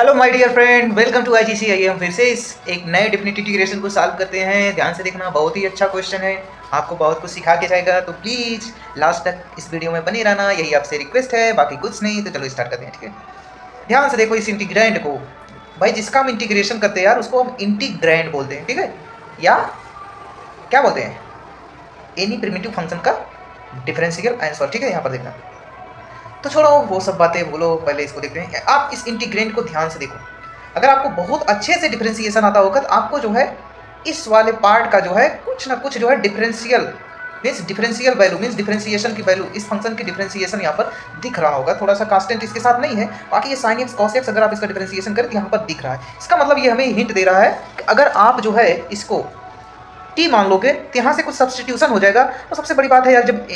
Hello my dear friend, welcome to IGC. आइए हम फिर से इस एक नए डेफिनेट इंटीग्रेशन को सॉल्व करते हैं। ध्यान से देखना, बहुत ही अच्छा क्वेश्चन है, आपको बहुत कुछ सिखा के जाएगा। तो प्लीज़ लास्ट तक इस वीडियो में बने रहना, यही आपसे रिक्वेस्ट है, बाकी कुछ नहीं। तो चलो स्टार्ट करते हैं, ठीक है। ध्यान से देखो इस इंटीग्रैंड को, भाई जिसका हम इंटीग्रेशन करते हैं यार उसको हम इंटीग्रैंड बोलते हैं, ठीक है। या क्या बोलते हैं, एनी प्रिमिटिव फंक्शन का डिफरेंशियल आंसर, ठीक है। यहाँ पर देखना, तो छोड़ो वो सब बातें भूलो, पहले इसको देखते हैं। आप इस इंटीग्रेंड को ध्यान से देखो, अगर आपको बहुत अच्छे से डिफरेंशिएशन आता होगा तो आपको जो है इस वाले पार्ट का जो है कुछ ना कुछ जो है differential differential value means differentiation की वैल्यू, इस फंक्शन की डिफरेंशिएशन यहाँ पर दिख रहा होगा। थोड़ा सा कांस्टेंट इसके साथ नहीं है, बाकी ये साइन एक्स कॉस एक्स अगर आप इसका डिफरेंशिएशन करें तो यहाँ पर दिख रहा है। इसका मतलब ये हमें हिंट दे रहा है कि अगर आप जो है इसको टी मान लोगे तो यहाँ से कुछ सब्सटीट्यूशन हो जाएगा। और सबसे बड़ी बात है यार, जब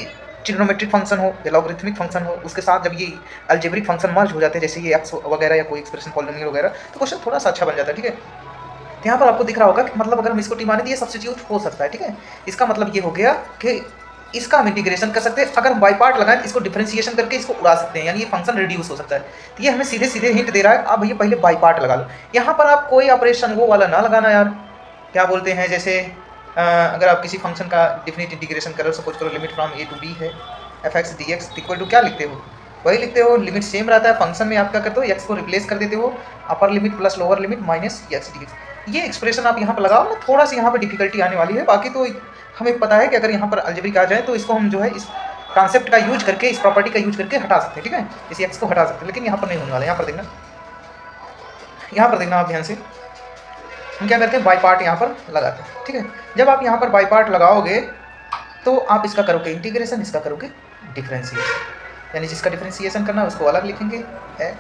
ट्रिग्नोमेट्रिक फंक्शन हो या लॉगरिथमिक फंक्शन हो, उसके साथ जब ये अलजेब्रिक फंक्शन मर्ज हो जाते हैं, जैसे ये एक्स वगैरह या कोई एक्सप्रेशन पॉलिनोमियल वगैरह, तो क्वेश्चन थोड़ा सा अच्छा बन जाता है, ठीक है। तो यहाँ पर आपको दिख रहा होगा कि मतलब अगर हम इसको टी माने तो ये सब्स्टिट्यूट हो सकता है, ठीक है। इसका मतलब ये हो गया कि इसका हम इंटीग्रेशन कर सकते हैं। अगर हम बाई पार्ट लगाएं तो इसको डिफरेंशिएशन करके इसको उड़ा सकते हैं, यानी ये फंक्शन रिड्यूस हो सकता है। तो ये हमें सीधे सीधे हिंट दे रहा है, आप भैया पहले बाई पार्ट लगा लो। यहाँ पर आप कोई ऑपरेशन वो वाला ना लगाना यार, क्या बोलते हैं, जैसे अगर आप किसी फंक्शन का डिफिनिट इंटीग्रेशन करो, सपोज करो limit from A to B है, F X D x equal to क्या लिखते हो, वही लिखते हो, लिमिट सेम रहता है। फंक्शन में आप क्या करते हो, एक्स को रिप्लेस कर देते हो, upper limit plus lower limit minus x D x. ये एक्सप्रेशन आप यहाँ पर लगाओ ना, थोड़ा सा यहाँ पर डिफिकल्टी आने वाली है, बाकी तो हमें पता है कि अगर यहाँ पर अलजेब्रिक आ जाए तो इसको हम जो है इस कॉन्सेप्ट का यूज करके, इस प्रॉपर्टी का यूज करके हटा सकते हैं, ठीक है। इस एक्स को हटा सकते हैं, लेकिन यहाँ पर नहीं होने वाला। यहाँ पर देखना, यहाँ पर देखना आप ध्यान से, हम क्या करते हैं बाई पार्ट यहाँ पर लगाते हैं, ठीक है। जब आप यहाँ पर बाई पार्ट लगाओगे तो आप इसका करोगे इंटीग्रेशन, इसका करोगे डिफरेंशिएशन, यानी जिसका डिफरेंशिएशन करना है उसको अलग लिखेंगे, है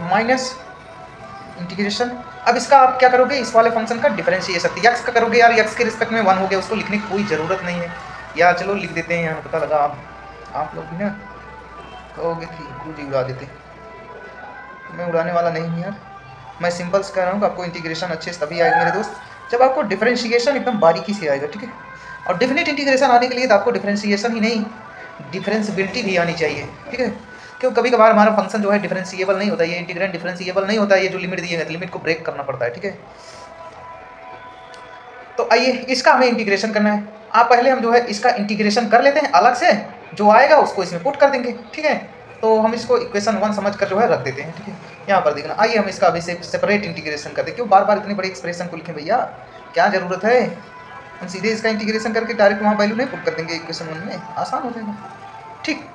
माइनस इंटीग्रेशन। अब इसका आप क्या करोगे, इस वाले फंक्शन का डिफरेंशिएशन एक्स का करोगे। यार एक्स के रिस्पेक्ट में 1 हो गया, उसको लिखने की कोई ज़रूरत नहीं है यार, चलो लिख देते हैं। यहाँ पता लगा आप लोग भी ना कहोगे कि गुरु जी उड़ा देते, मैं उड़ाने वाला नहीं हूँ यार, मैं सिंपल से कह रहा हूँ कि आपको इंटीग्रेशन अच्छे से तभी आएगा मेरे दोस्त जब आपको डिफरेंशिएशन एकदम बारीकी से आएगा, ठीक है। और डेफिनेट इंटीग्रेशन आने के लिए तो आपको डिफरेंशिएशन ही नहीं, डिफरेंशिबिलिटी भी आनी चाहिए, ठीक है। क्योंकि कभी कभार हमारा फंक्शन जो है डिफरेंशिएबल नहीं होता, ये इंटीग्रेंड डिफरेंशिएबल नहीं होता, ये जो लिमिट दिए गए लिमिट को ब्रेक करना पड़ता है, ठीक है। तो आइए इसका हमें इंटीग्रेशन करना है। आप पहले हम जो है इसका इंटीग्रेशन कर लेते हैं अलग से, जो आएगा उसको इसमें पुट कर देंगे, ठीक है। तो हम इसको इक्वेशन 1 समझ कर जो है रख देते हैं, ठीक है। यहाँ पर देखना, आइए हम इसका अभी से सेपरेट इंटीग्रेशन करते हैं। क्यों बार बार इतनी बड़ी एक्सप्रेशन को लिखें भैया, क्या ज़रूरत है, हम सीधे इसका इंटीग्रेशन करके डायरेक्ट वहाँ वैल्यू नहीं पुट कर देंगे इक्वेशन 1 में, आसान हो जाएगा, ठीक।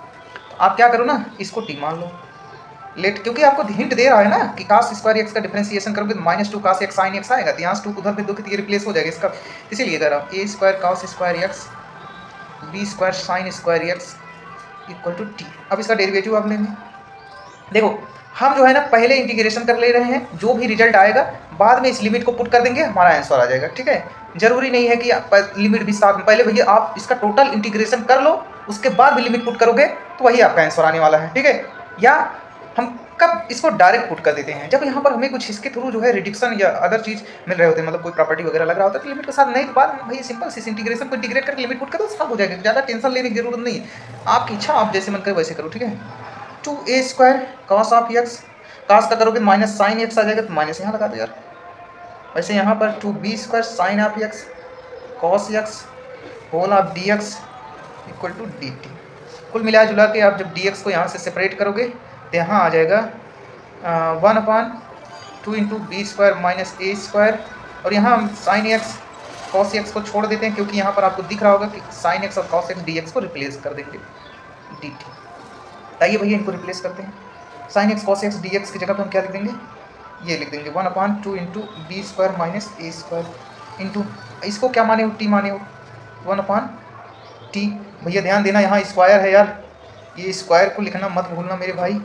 आप क्या करो ना, इसको टी मान लो लेट, क्योंकि आपको हिंट दे रहा है ना कि cos स्क्वायर एक्स का डिफरेंशिएशन करोगे तो -2 cos x sin x आएगा, तो यहाँ से 2 उधर पे 2 के रिप्लेस हो जाएगा इसका। इसीलिए कह रहा हूँ a square cos square x b square sin square x equal to t. अब इसका डेरिवेटिव आप लेंगे। देखो हम जो है ना पहले इंटीग्रेशन कर ले रहे हैं, जो भी रिजल्ट आएगा बाद में इस लिमिट को पुट कर देंगे, हमारा आंसर आ जाएगा, ठीक है। जरूरी नहीं है कि लिमिट भी साथ में, पहले भैया आप इसका टोटल इंटीग्रेशन कर लो, उसके बाद भी लिमिट पुट करोगे तो वही आपका आंसर आने वाला है, ठीक है। या हम कब इसको डायरेक्ट पुट कर देते हैं, जब यहाँ पर हमें कुछ इसके थ्रू जो है रिडक्शन या अदर चीज़ मिल रहे होते हैं, मतलब कोई प्रॉपर्टी वगैरह लग रहा होता है, तो लिमिट के साथ नहीं, तो बाद में भैया सिंपल से इंटीग्रेशन को इंटीग्रेट करके लिमिट पुट कर दो, सब हो जाएगा, ज़्यादा टेंशन लेने की जरूरत नहीं है। आपकी इच्छा, आप जैसे मन करे वैसे करो, ठीक है। 2a square cos of x, cos का करोगे माइनस साइन एक्स आ जाएगा, तो माइनस यहाँ लगा दो यार। वैसे यहाँ पर 2b square sine of x cos x whole of d x equal to d t. कुल मिला जुला के आप जब डी एक्स को यहाँ से सेपरेट करोगे तो यहाँ आ जाएगा 1/2 इंटू बी स्क्वायर माइनस ए स्क्वायर, और यहाँ हम साइन एक्स कॉस एक्स को छोड़ देते हैं, क्योंकि यहाँ पर आपको दिख रहा होगा कि साइन एक्स और कॉस एक्स डी एक्स को रिप्लेस कर देंगे डी टी। आइए भैया इनको रिप्लेस करते हैं, sine x cos x D x की जगह पर हम क्या लिख देंगे, ये लिख देंगे 1/2 इंटू बी स्क्वायर माइनस ए स्क्वायर इंटू, इसको क्या माने हो, टी माने हो, 1/t। भैया ध्यान देना यहाँ स्क्वायर है यार, ये स्क्वायर को लिखना मत भूलना मेरे भाई,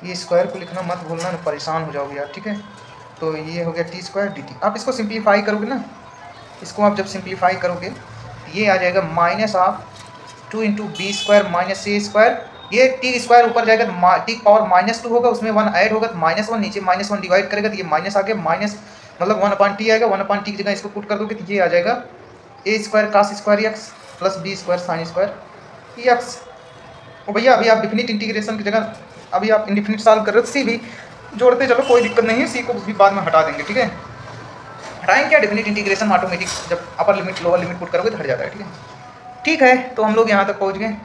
ये स्क्वायर को लिखना मत भूलना, ना परेशान हो जाओगे यार, ठीक है। तो ये हो गया टी स्क्वायर डी टी। आप इसको सिंप्लीफाई करोगे ना, इसको आप जब सिंप्लीफाई करोगे ये आ जाएगा -2 इंटू बी स्क्वायर माइनस ए स्क्वायर, ये टी स्क्वायर ऊपर जाएगा तो टी पावर -2 होगा, उसमें 1 ऐड होगा तो -1, नीचे -1 डिवाइड करेगा तो ये माइनस आ गया, माइनस मतलब 1/t आएगा, 1/t की जगह इसको पुट कर दोगे तो ये आ जाएगा a square cos square x plus b square sine square x. और भैया अभी आप डिफिनिट इंटीग्रेशन की जगह अभी आप इंडिफिनिट सॉल्व कर रहे हो, सी भी जोड़ते चलो, कोई दिक्कत नहीं है, सी को भी बाद में हटा देंगे, ठीक है। हटाएंगे क्या, डेफिनेट इंटीग्रेशन ऑटोमेटिक जब upper limit lower limit put करोगे तो हट जाता है, ठीक है। ठीक है, तो हम लोग यहाँ तक पहुँच गए,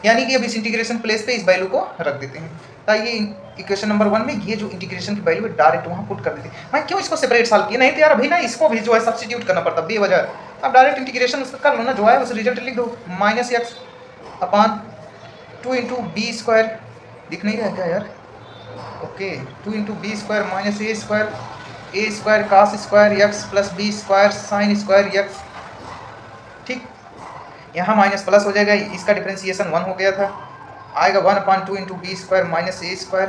यानी कि अब इस इंटीग्रेशन प्लेस पे इस वैल्यू को रख देते हैं। तो ये इक्वेशन नंबर 1 में ये जो इंटीग्रेशन की वैल्यू है डायरेक्ट वहाँ पुट कर देते हैं। मैं क्यों इसको सेपरेट सॉल्व किया, नहीं तो यार अभी ना इसको भी जो है सब्स्टिट्यूट करना पड़ता बेवजह। अब डायरेक्ट इंटीग्रेशन उसका कर लो ना, जो है उस रिजल्ट लिख दो, -x/2 × b², दिख नहीं रहा है क्या यार, okay, 2 × b² - a² cos² x + b² sin² x, ठीक। यहाँ माइनस प्लस हो जाएगा, इसका डिफरेंशिएशन 1 हो गया था, आएगा 1/2 × b² - a²।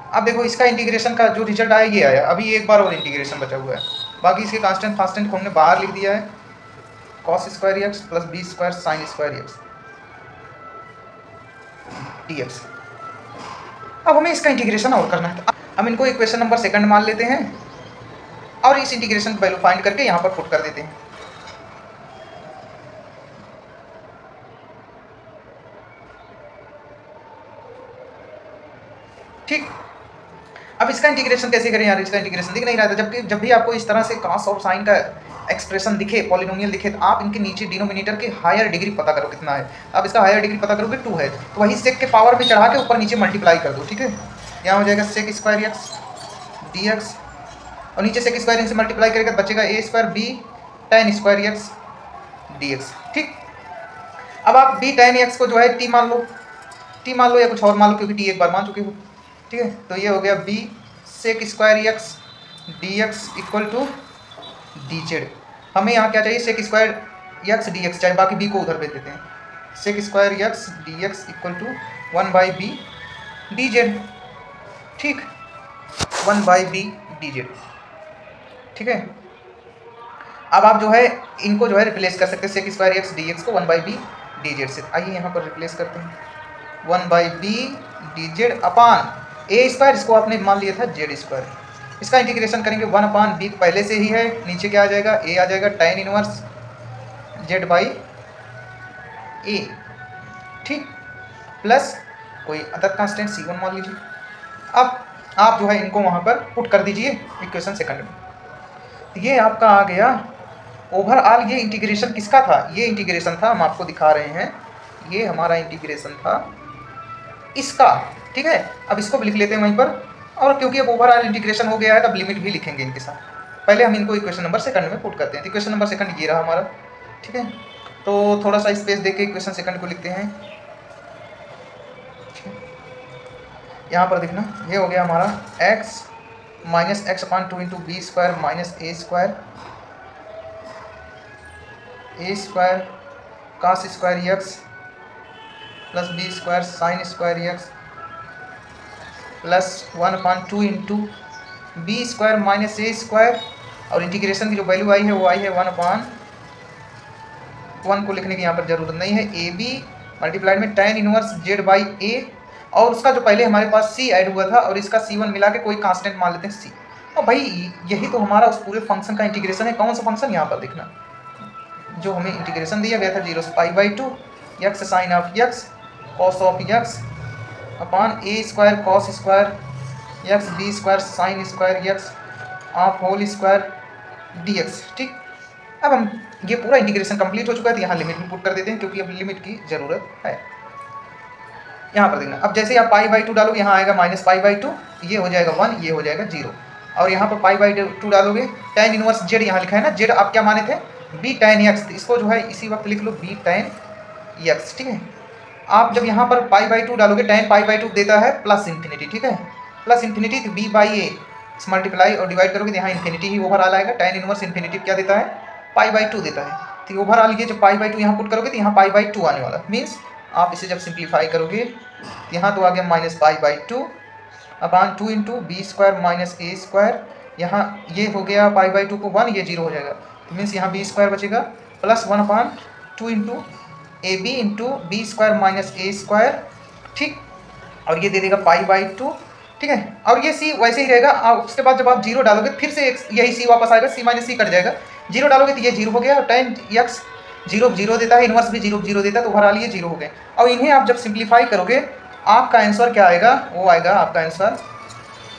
अब देखो इसका इंटीग्रेशन का जो रिजल्ट आया ये आया, अभी एक बार और इंटीग्रेशन बचा हुआ है, बाकी इसके कांस्टेंट फास्टेंट को हमने बाहर लिख दिया है, cos² x + b² sin² x dx। अब हमें इसका इंटीग्रेशन और करना है, हम इनको इक्वेशन नंबर 2 मान लेते हैं और इस इंटीग्रेशन की वैल्यू फाइंड करके यहाँ पर पुट कर देते हैं। ठीक, अब इसका इंटीग्रेशन कैसे करें यार, इसका इंटीग्रेशन दिख नहीं रहा था, जबकि जब भी आपको इस तरह से cos और sin का एक्सप्रेशन दिखे, पॉलिनोमियल दिखे, तो आप इनके नीचे डिनोमिनेटर के हायर डिग्री पता करो कितना है। अब इसका हायर डिग्री पता करोगे 2 है, तो वही सेक के पावर में चढ़ा के ऊपर नीचे मल्टीप्लाई कर दो, ठीक है। यहाँ हो जाएगा sec² x dx, और नीचे sec² इनसे मल्टीप्लाई करेगा तो बचेगा a² b tan² x dx, ठीक। अब आप b tan x को जो है t मान लो या कुछ और मान लो, क्योंकि t एक बार मान चुके हो, ठीक है। तो ये हो गया b sec² x dx = dz। हमें यहाँ क्या चाहिए, sec² x dx चाहिए, बाकी b को उधर भेज देते हैं, sec² x dx = 1/b dz, ठीक, 1/b dz, ठीक है। अब आप जो है इनको जो है रिप्लेस कर सकते हैं, sec² x dx को 1/b dz से। आइए यहाँ पर रिप्लेस करते हैं, 1/b dz अपान a², इसको आपने मान लिया था z², इसका इंटीग्रेशन करेंगे 1/b पहले से ही है, नीचे क्या आ जाएगा, a आ जाएगा tan 1 z/a, ठीक, प्लस कोई अदर कांस्टेंट c1 मान लीजिए। अब आप जो है इनको वहाँ पर पुट कर दीजिए इक्वेशन 2 में। ये आपका आ गया ओवरऑल। ये इंटीग्रेशन किसका था, ये इंटीग्रेशन था, हम आपको दिखा रहे हैं, ये हमारा इंटीग्रेशन था इसका, ठीक है। अब इसको भी लिख लेते हैं वहीं पर, और क्योंकि अब ओवरऑल इंटीग्रेशन हो गया है तब लिमिट भी लिखेंगे इनके साथ। पहले हम इनको इक्वेशन नंबर 2 में पुट करते हैं, तो इक्वेशन नंबर 2 ये रहा हमारा, ठीक है। तो थोड़ा सा स्पेस देके इक्वेशन 2 को लिखते हैं, यहाँ पर देखना, ये हो गया हमारा x - x/2 × b² - a² cos² x + b² sin² x + 1/2 × b² - a², और इंटीग्रेशन की जो वैल्यू आई है वो आई है 1/1 को लिखने की यहाँ पर जरूरत नहीं है, ab मल्टीप्लाइड में tan 1 z/a, और उसका जो पहले हमारे पास c ऐड हुआ था और इसका c1 मिला के कोई कांस्टेंट मान लेते हैं c। और भाई यही तो हमारा उस पूरे फंक्शन का इंटीग्रेशन है। कौन सा फंक्शन, यहाँ पर देखना, जो हमें इंटीग्रेशन दिया गया था 0 से π/2 x sin of x cos of x upon a² cos² x b² sin² x of whole square dx, ठीक। अब हम ये पूरा इंटीग्रेशन कंप्लीट हो चुका है, तो यहाँ लिमिट भी पुट कर देते हैं, क्योंकि अब लिमिट की ज़रूरत है। यहाँ पर देखना, अब जैसे आप π/2 डालोगे, यहाँ आएगा -π/2, ये हो जाएगा 1, ये हो जाएगा 0, और यहाँ पर π/2 डालोगे, tan 1 z यहाँ लिखा है ना, z आप क्या माने थे, b tan x, इसको जो है इसी वक्त लिख लो b tan x, ठीक है। आप जब यहाँ पर π/2 डालोगे, tan π/2 देता है +∞, ठीक है, +∞, तो b/a मल्टीप्लाई और डिवाइड करोगे तो यहाँ इन्फिनिटी ही ओवरऑल आएगा। tan 1 इन्फिनिटी क्या देता है, π/2 देता है, तो ओवरऑल ये जो π/2 यहाँ पुट करोगे तो यहाँ π/2 आने वाला, मीन्स आप इसे जब सिंप्लीफाई करोगे यहाँ तो आ गया -π/2 अपान 2 × b² - a², यहाँ ये हो गया π/2 को 1, ये 0 हो जाएगा, तो मीन्स यहाँ b² बचेगा, प्लस 1/2 × ab × b² - a², ठीक, और ये दे देगा π/2, ठीक है। और ये c वैसे ही रहेगा, उसके बाद जब आप 0 डालोगे फिर से यही c वापस आएगा, c - c कट जाएगा, 0 डालोगे तो ये 0 हो गया, और tan x 0 0 देता है, इनवर्स भी 0 0 देता है, तो ओवरऑल ये 0 हो गए। और इन्हें आप जब सिंप्लीफाई करोगे आपका आंसर क्या आएगा, वो आएगा आपका answer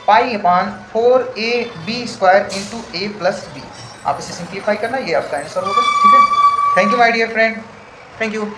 π/4ab² into a plus b. आप इसे सिंप्लीफाई करना, ये आपका आंसर होगा। ठीक है, thank you my dear friend, thank you.